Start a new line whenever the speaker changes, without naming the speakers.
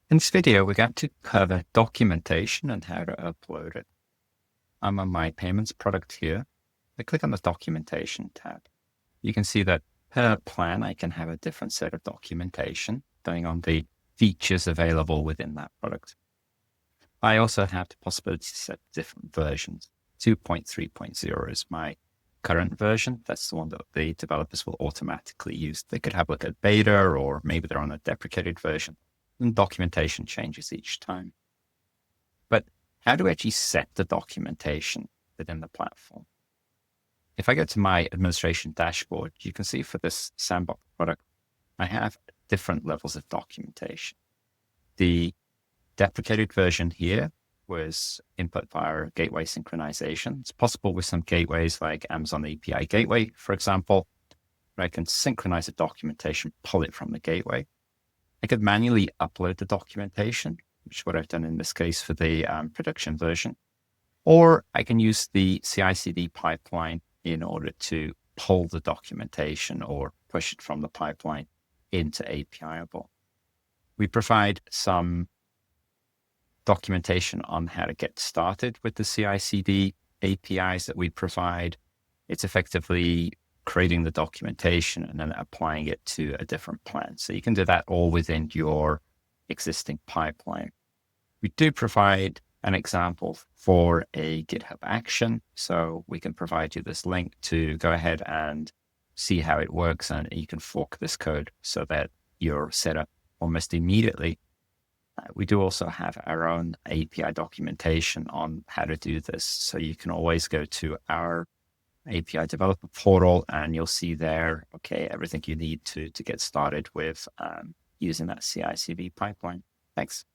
In this video, we're going to cover documentation and how to upload it. I'm on my payments product here. I click on the documentation tab. You can see that per plan, I can have a different set of documentation depending on the features available within that product. I also have the possibility to set different versions. 2.3.0 is my current version. That's the one that the developers will automatically use. They could have like a beta, or maybe they're on a deprecated version. And documentation changes each time. But how do I actually set the documentation within the platform? If I go to my administration dashboard, you can see for this sandbox product, I have different levels of documentation. The deprecated version here was input via gateway synchronization. It's possible with some gateways like Amazon API Gateway, for example, where I can synchronize the documentation, pull it from the gateway. I could manually upload the documentation, which is what I've done in this case for the production version. Or I can use the CI/CD pipeline in order to pull the documentation or push it from the pipeline into APIable. We provide some documentation on how to get started with the CI/CD APIs that we provide. It's effectively creating the documentation and then applying it to a different plan. So you can do that all within your existing pipeline. We do provide an example for a GitHub Action. So we can provide you this link to go ahead and see how it works, and you can fork this code so that you're set up almost immediately. We do also have our own API documentation on how to do this. So you can always go to our API developer portal and you'll see there, okay, everything you need to get started with using that CI/CD pipeline. Thanks.